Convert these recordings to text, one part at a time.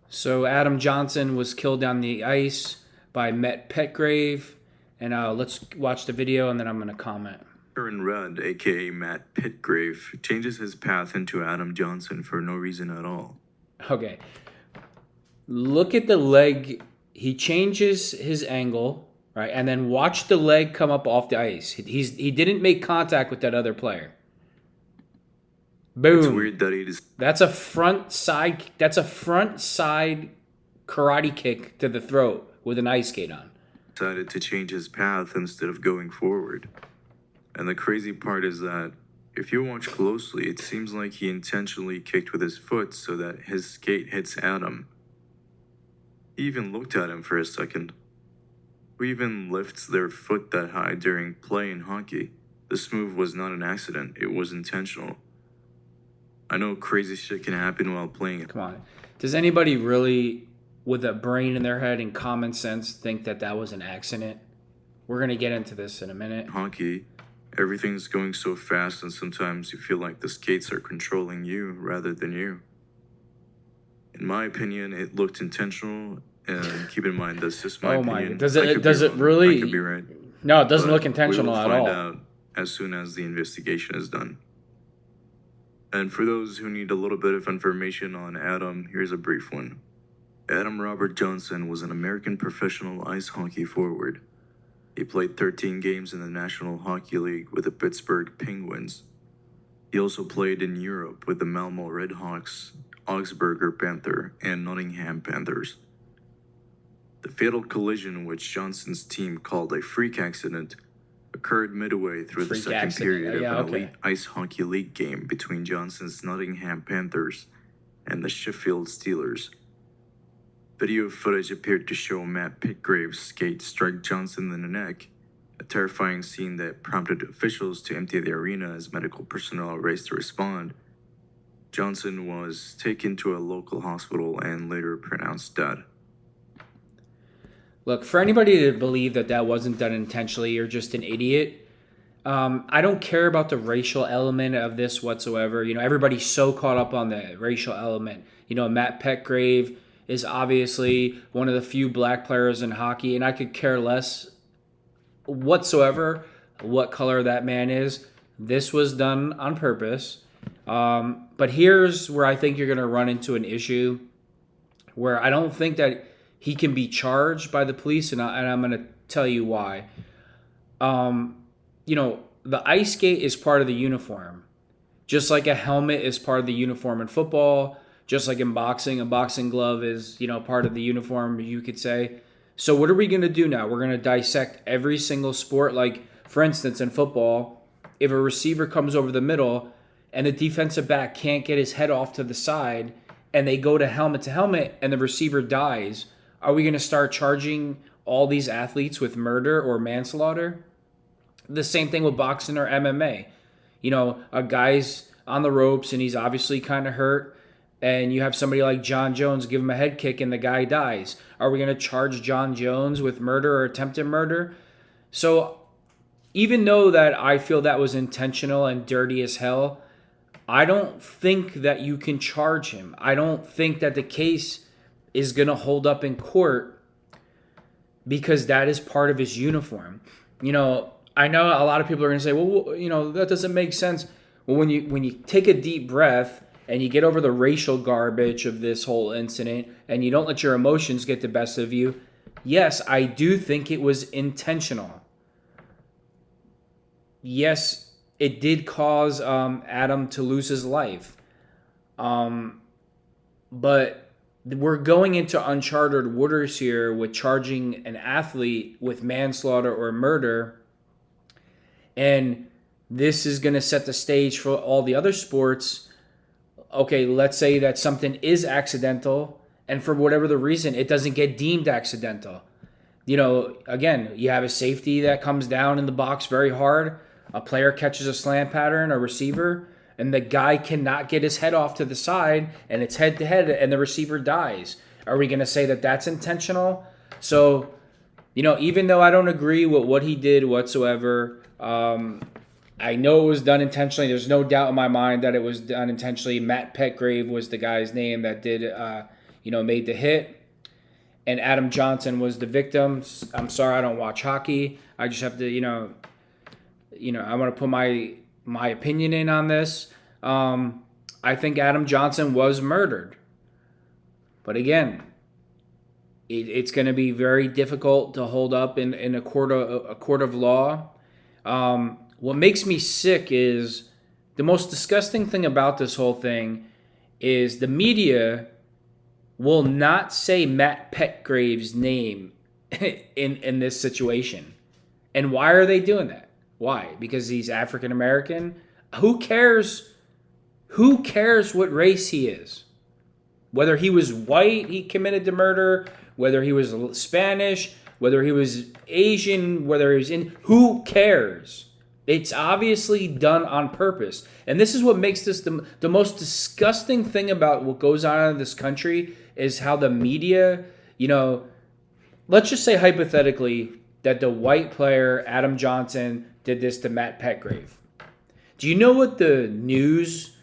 So Adam Johnson was killed on the ice by Matt Petgrave. And let's watch the video and then I'm going to comment. In red, aka Matt Petgrave, changes his path into Adam Johnson for no reason at all. Okay. Look at the leg. He changes his angle, right? And then watch the leg come up off the ice. He didn't make contact with that other player. Boom. It's weird that he just That's a front side karate kick to the throat with an ice skate on. decided to change his path instead of going forward. And the crazy part is that if you watch closely, it seems like he intentionally kicked with his foot so that his skate hits Adam. He even looked at him for a second. Who even lifts their foot that high during play in hockey? This move was not an accident, it was intentional. I know crazy shit can happen while playing. Come on. Does anybody really, with a brain in their head and common sense, think that that was an accident? We're going to get into this in a minute. Hockey, everything's going so fast and sometimes you feel like the skates are controlling you rather than you. In my opinion, it looked intentional, and keep in mind that's just my opinion. Does it really? I could be right. No, it doesn't look intentional at all. We will find out as soon as the investigation is done. And for those who need a little bit of information on Adam, here's a brief one. Adam Robert Johnson was an American professional ice hockey forward. He played 13 games in the National Hockey League with the Pittsburgh Penguins. He also played in Europe with the Malmo Redhawks, Augsburger Panther, and Nottingham Panthers. The fatal collision, which Johnson's team called a freak accident, occurred midway through the second period of an elite ice hockey league game between Johnson's Nottingham Panthers and the Sheffield Steelers. Video footage appeared to show Matt Petgrave's skate strike Johnson in the neck, a terrifying scene that prompted officials to empty the arena as medical personnel raced to respond. Johnson was taken to a local hospital and later pronounced dead. Look, for anybody to believe that that wasn't done intentionally, you're just an idiot. I don't care about the racial element of this whatsoever. You know, everybody's so caught up on the racial element. You know, Matt Petgrave is obviously one of the few black players in hockey, and I could care less whatsoever what color that man is. This was done on purpose. But here's where I think you're going to run into an issue where I don't think that he can be charged by the police, and I'm going to tell you why. You know, the ice skate is part of the uniform. Just like a helmet is part of the uniform in football, just like in boxing, a boxing glove is, you know, part of the uniform, you could say. So what are we going to do now? We're going to dissect every single sport. Like, for instance, in football, if a receiver comes over the middle and the defensive back can't get his head off to the side and they go to helmet and the receiver dies, are we going to start charging all these athletes with murder or manslaughter? The same thing with boxing or MMA. You know, a guy's on the ropes and he's obviously kind of hurt, and you have somebody like John Jones give him a head kick and the guy dies. Are we going to charge John Jones with murder or attempted murder? So even though that I feel that was intentional and dirty as hell, I don't think that you can charge him. I don't think that the case is going to hold up in court because that is part of his uniform. You know, I know a lot of people are going to say, well, you know, that doesn't make sense. Well, when you take a deep breath and you get over the racial garbage of this whole incident and you don't let your emotions get the best of you, yes, I do think it was intentional. Yes, it did cause Adam to lose his life. But we're going into uncharted waters here with charging an athlete with manslaughter or murder. And this is going to set the stage for all the other sports. Okay, let's say that something is accidental, and for whatever the reason, it doesn't get deemed accidental. You know, again, you have a safety that comes down in the box very hard. A player catches a slant pattern, a receiver, and the guy cannot get his head off to the side, and it's head-to-head, and the receiver dies. Are we going to say that that's intentional? So, you know, even though I don't agree with what he did whatsoever, I know it was done intentionally. There's no doubt in my mind that it was done intentionally. Matt Petgrave was the guy's name that did, made the hit, and Adam Johnson was the victim. I'm sorry, I don't watch hockey. I just have to, I want to put my opinion in on this. I think Adam Johnson was murdered. But again, it's going to be very difficult to hold up in a court of law. What makes me sick is the most disgusting thing about this whole thing is the media will not say Matt Petgrave's name in this situation. And why are they doing that? Why? Because he's African American? Who cares? Who cares what race he is? Whether he was white, he committed the murder, whether he was Spanish, whether he was Asian, whether he was in, who cares? It's obviously done on purpose. And this is what makes this the most disgusting thing about what goes on in this country is how the media, let's just say hypothetically that the white player, Adam Johnson, did this to Matt Petgrave. Do you know what the news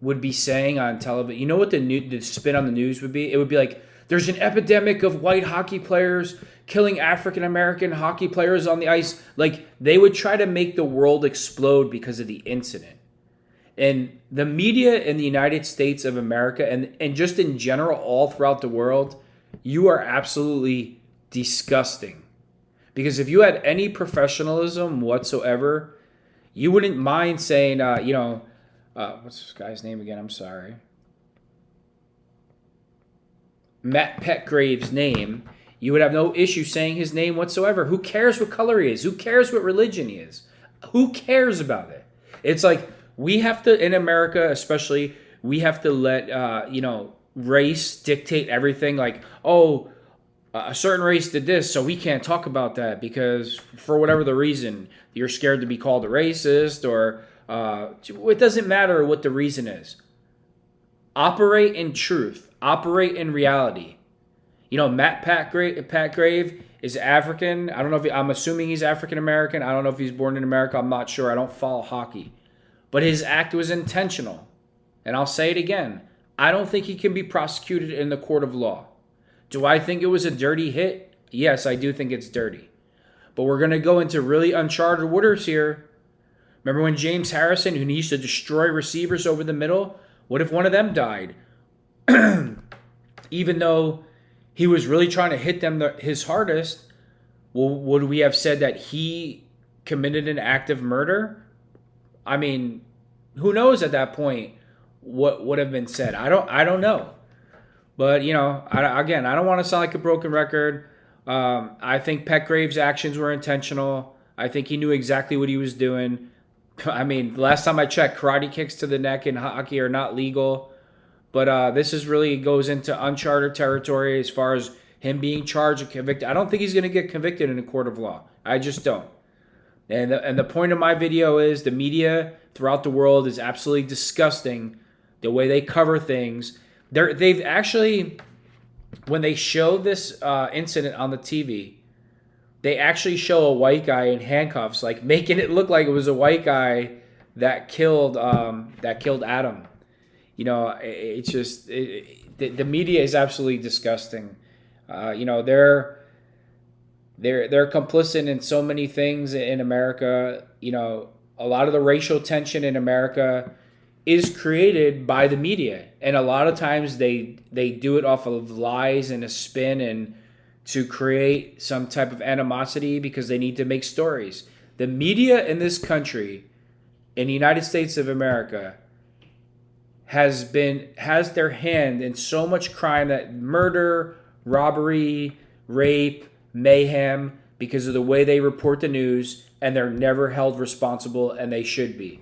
would be saying on television? You know what the spin on the news would be? It would be like, there's an epidemic of white hockey players killing African American hockey players on the ice. Like, they would try to make the world explode because of the incident. And the media in the United States of America and just in general all throughout the world, you are absolutely disgusting. Because if you had any professionalism whatsoever, you wouldn't mind saying, what's this guy's name again? I'm sorry. Matt Petgrave's name. You would have no issue saying his name whatsoever. Who cares what color he is? Who cares what religion he is? Who cares about it? It's like we have to, in America especially, we have to let, race dictate everything. Like, a certain race did this, so we can't talk about that because for whatever the reason, you're scared to be called a racist or it doesn't matter what the reason is. Operate in truth. Operate in reality. Matt Petgrave is African. I don't know I'm assuming he's African American. I don't know if he's born in America. I'm not sure. I don't follow hockey. But his act was intentional. And I'll say it again. I don't think he can be prosecuted in the court of law. Do I think it was a dirty hit? Yes, I do think it's dirty. But we're going to go into really uncharted waters here. Remember when James Harrison, who used to destroy receivers over the middle, what if one of them died? Even though he was really trying to hit them his hardest, well, would we have said that he committed an act of murder? I mean, who knows at that point what would have been said? I don't know. But, I don't want to sound like a broken record. I think Petgrave's actions were intentional. I think he knew exactly what he was doing. I mean, last time I checked, karate kicks to the neck in hockey are not legal. But this really goes into uncharted territory as far as him being charged and convicted. I don't think he's going to get convicted in a court of law. I just don't. And the point of my video is the media throughout the world is absolutely disgusting. The way they cover things. They've actually, when they show this incident on the TV, they actually show a white guy in handcuffs, like making it look like it was a white guy that killed Adam. It's just the media is absolutely disgusting. They're complicit in so many things in America. A lot of the racial tension in America is created by the media, and a lot of times they do it off of lies and a spin and to create some type of animosity because they need to make stories. The media in this country, in the United States of America, has their hand in so much crime, that murder, robbery, rape, mayhem, because of the way they report the news, and they're never held responsible, and they should be.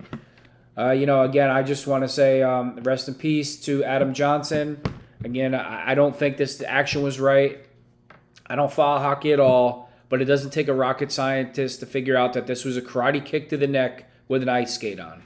Again, I just want to say rest in peace to Adam Johnson. Again, I don't think this action was right. I don't follow hockey at all, but it doesn't take a rocket scientist to figure out that this was a karate kick to the neck with an ice skate on.